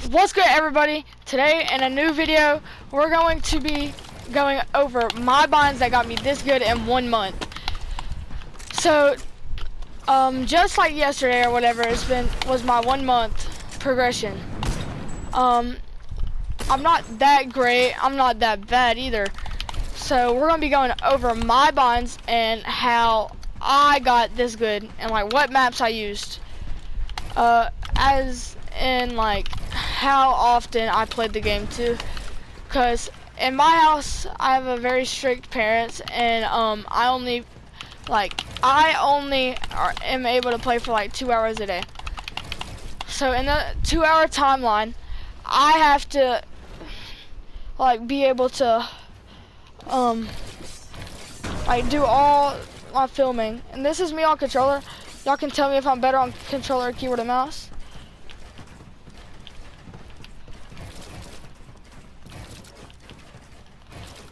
What's good, everybody? Today in a new video we're going to be going over my binds that got me this good in 1 month. So just like yesterday or whatever, was my 1 month progression. I'm not that great, I'm not that bad either. So we're gonna be going over my binds and how I got this good and like what maps I used. As in like how often I played the game too, because in my house I have a very strict parents, and I only am able to play for like 2 hours a day. So in the 2 hour timeline, I have to like be able to like do all my filming. And this is me on controller. Y'all can tell me if I'm better on controller, keyboard, and mouse.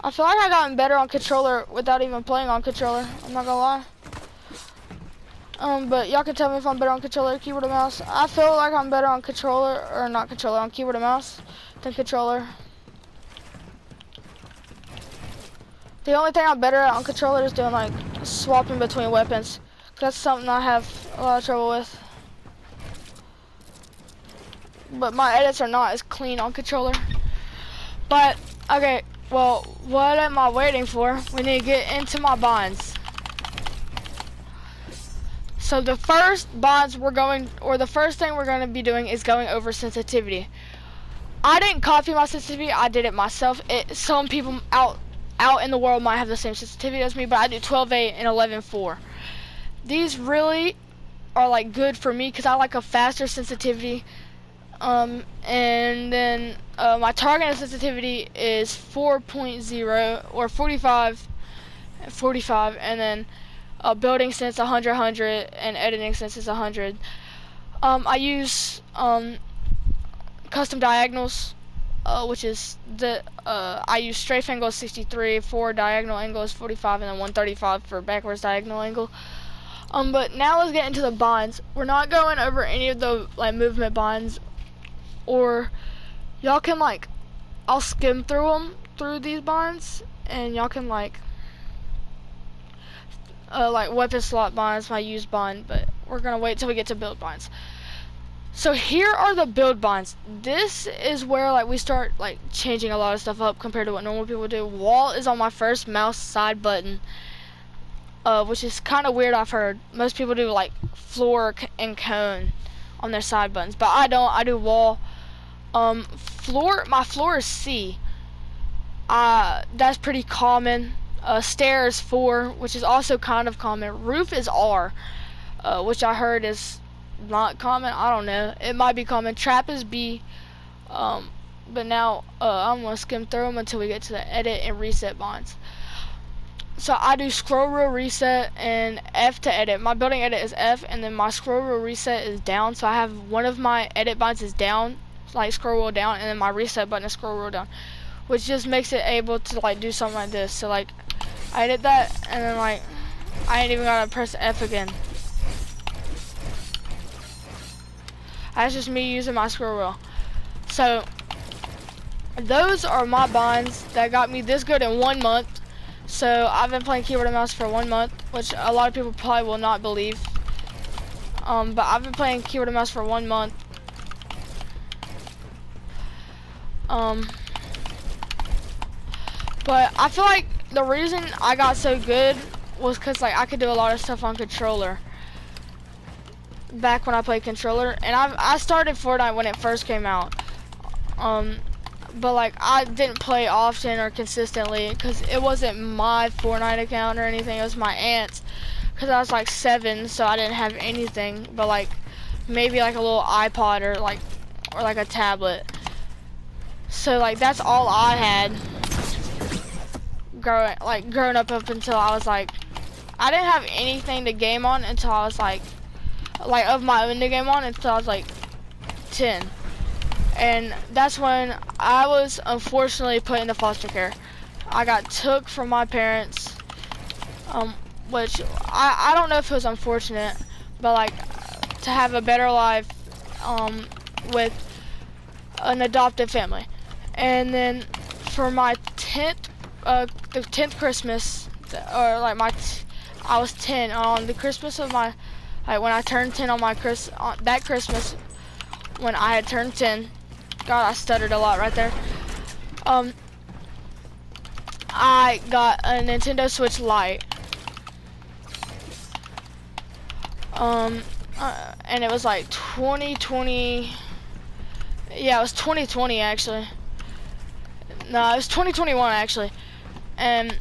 I feel like I gotten better on controller without even playing on controller. I'm not gonna lie. But y'all can tell me if I'm better on controller, keyboard, or mouse. I feel like I'm better on controller, or not controller, on keyboard and mouse than controller. The only thing I'm better at on controller is doing like swapping between weapons. That's something I have a lot of trouble with. But my edits are not as clean on controller. But okay. Well, what am I waiting for? We need to get into my bonds. So the first bonds the first thing we're going to be doing is going over sensitivity. I didn't copy my sensitivity, I did it myself. Some people out in the world might have the same sensitivity as me, but I do 12.8 and 11.4. These really are like good for me because I like a faster sensitivity. And then my targeting sensitivity is 4.0 or 45, and then building sense 100, and editing sense is 100. I use custom diagonals, which is I use strafe angle 63, for diagonal angle is 45, and then 135 for backwards diagonal angle. But now let's get into the bonds. We're not going over any of the like movement bonds. Or y'all can like, I'll skim through these bonds, and y'all can like weapon slot bonds, my used bond, but we're gonna wait till we get to build bonds. So here are the build bonds. This is where like we start like changing a lot of stuff up compared to what normal people do. Wall is on my first mouse side button, which is kind of weird. I've heard most people do like floor and cone on their side buttons, but I don't. I do wall. My floor is C. That's pretty common. Stairs 4, which is also kind of common. Roof is R, which I heard is not common. I don't know. It might be common. Trap is B. But now I'm gonna skim through them until we get to the edit and reset bonds. So I do scroll wheel reset and F to edit. My building edit is F, and then my scroll wheel reset is down. So I have one of my edit bonds is down, like scroll wheel down, and then my reset button is scroll wheel down, which just makes it able to like do something like this. So like I did that, and then like I ain't even gotta press F again. That's just me using my scroll wheel. So those are my bonds that got me this good in 1 month. So I've been playing keyboard and mouse for 1 month, which a lot of people probably will not believe. But I've been playing keyboard and mouse for 1 month. But I feel like the reason I got so good was because like I could do a lot of stuff on controller back when I played controller, and I started Fortnite when it first came out. But like I didn't play often or consistently because it wasn't my Fortnite account or anything. It was my aunt's, because I was like 7, so I didn't have anything but like maybe like a little iPod or like a tablet. So like that's all I had growing up until I was like, I didn't have anything to game on until I was like of my own to game on until I was like 10. And that's when I was unfortunately put into foster care. I got took from my parents, which I don't know if it was unfortunate, but like to have a better life with an adoptive family. And then for my 10th, the 10th Christmas, or like I was 10 on the Christmas of my, like when I turned 10 on my that Christmas, when I had turned 10. God, I stuttered a lot right there. I got a Nintendo Switch Lite. And it was like 2020. Yeah, it was 2020 actually. No, it was 2021 actually. And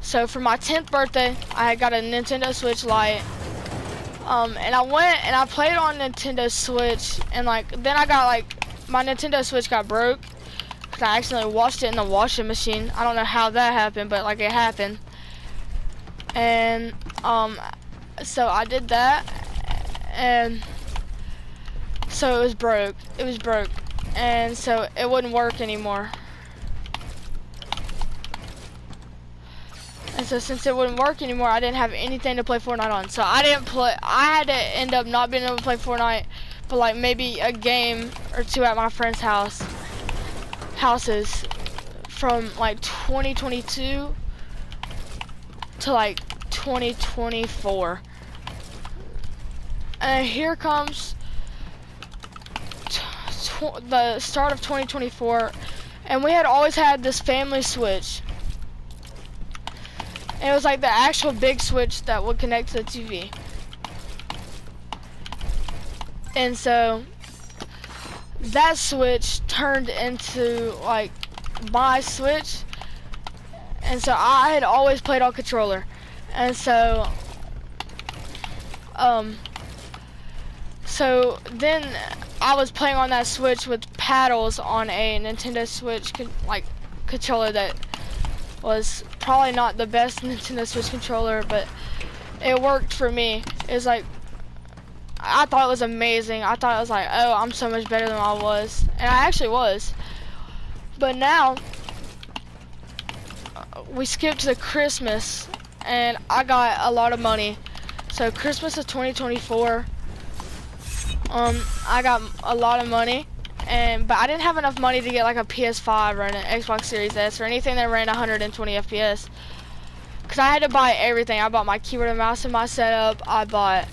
so for my 10th birthday, I got a Nintendo Switch Lite. And I went and I played on Nintendo Switch, and like then I got like my Nintendo Switch got broke because I accidentally washed it in the washing machine. I don't know how that happened, but like it happened. And so I did that, and so it was broke. It was broke, and so it wouldn't work anymore. And so since it wouldn't work anymore, I didn't have anything to play Fortnite on. So I didn't play. I had to end up not being able to play Fortnite for like maybe a game or two at my friend's houses from like 2022 to like 2024. And here comes the start of 2024, and we had always had this family switch. And it was like the actual big switch that would connect to the TV. And so that switch turned into like my switch. And so I had always played on controller. And so so then I was playing on that switch with paddles on a Nintendo Switch like controller that was probably not the best Nintendo Switch controller, but it worked for me. It was like, I thought it was amazing. I thought it was like, oh, I'm so much better than I was. And I actually was. But now, we skipped to Christmas, and I got a lot of money. So Christmas of 2024, I got a lot of money. But I didn't have enough money to get like a PS5 or an Xbox Series S or anything that ran 120 FPS. Cause I had to buy everything. I bought my keyboard and mouse in my setup. I bought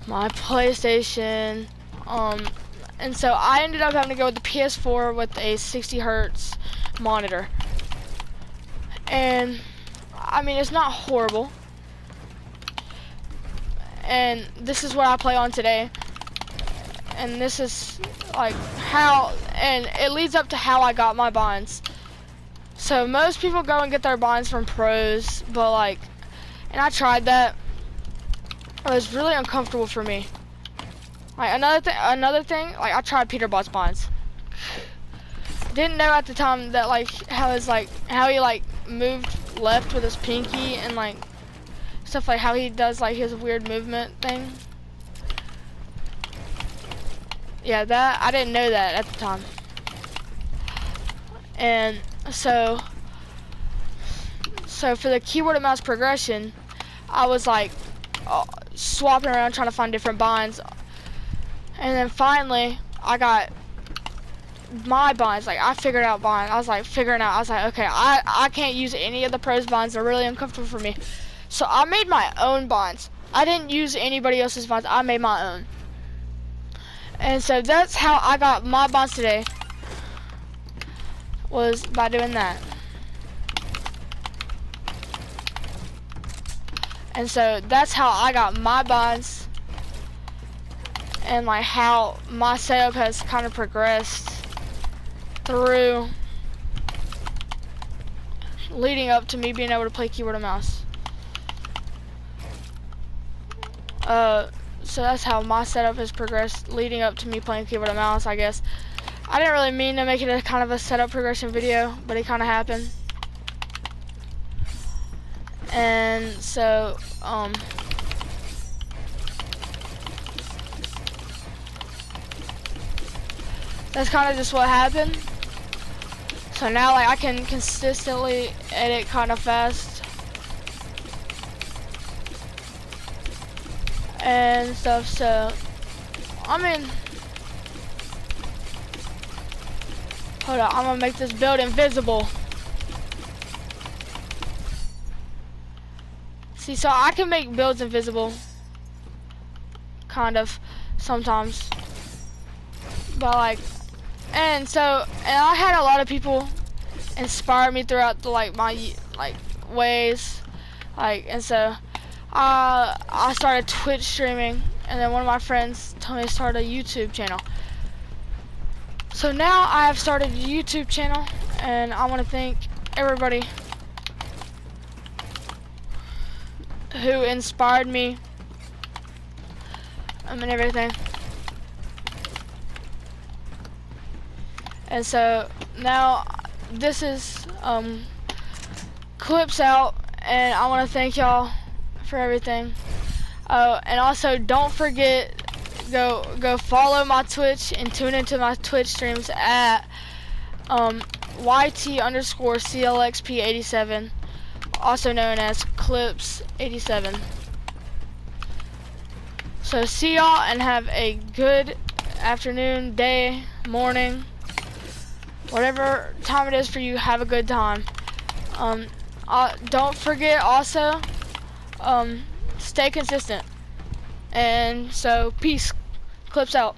my PlayStation. And so I ended up having to go with the PS4 with a 60 hertz monitor. And I mean, it's not horrible. And this is what I play on today. And this is like how, and it leads up to how I got my bonds. So most people go and get their bonds from pros, but like, and I tried that. It was really uncomfortable for me. Like another thing, like I tried Peterbot's bonds. Didn't know at the time that like how he like moved left with his pinky and like stuff, like how he does like his weird movement thing. Yeah, that I didn't know that at the time. And so for the keyboard and mouse progression, I was like swapping around trying to find different bonds. And then finally, I got my bonds. Like I figured out bonds. I was like, okay, I can't use any of the pros bonds. They're really uncomfortable for me. So I made my own bonds. I didn't use anybody else's bonds. I made my own. And so that's how I got my bonds today, was by doing that. And so that's how I got my bonds, and like how my setup has kind of progressed through leading up to me being able to play keyboard and mouse. So that's how my setup has progressed leading up to me playing keyboard and mouse, I guess. I didn't really mean to make it a kind of a setup progression video, but it kind of happened. And so, that's kind of just what happened. So now like I can consistently edit kind of fast. And stuff, so I mean, hold on, I'm gonna make this build invisible. See, so I can make builds invisible, kind of, sometimes. But like, and I had a lot of people inspire me throughout the my ways, and so I started Twitch streaming, and then one of my friends told me to start a YouTube channel. So now I have started a YouTube channel, and I want to thank everybody who inspired me and everything. And so now this is clips out, and I want to thank y'all for everything. And also don't forget, go follow my Twitch and tune into my Twitch streams at YT_CLXP87, also known as Clips87. So see y'all and have a good afternoon, day, morning, whatever time it is for you. Have a good time. Don't forget also, stay consistent. And so peace. Clips out.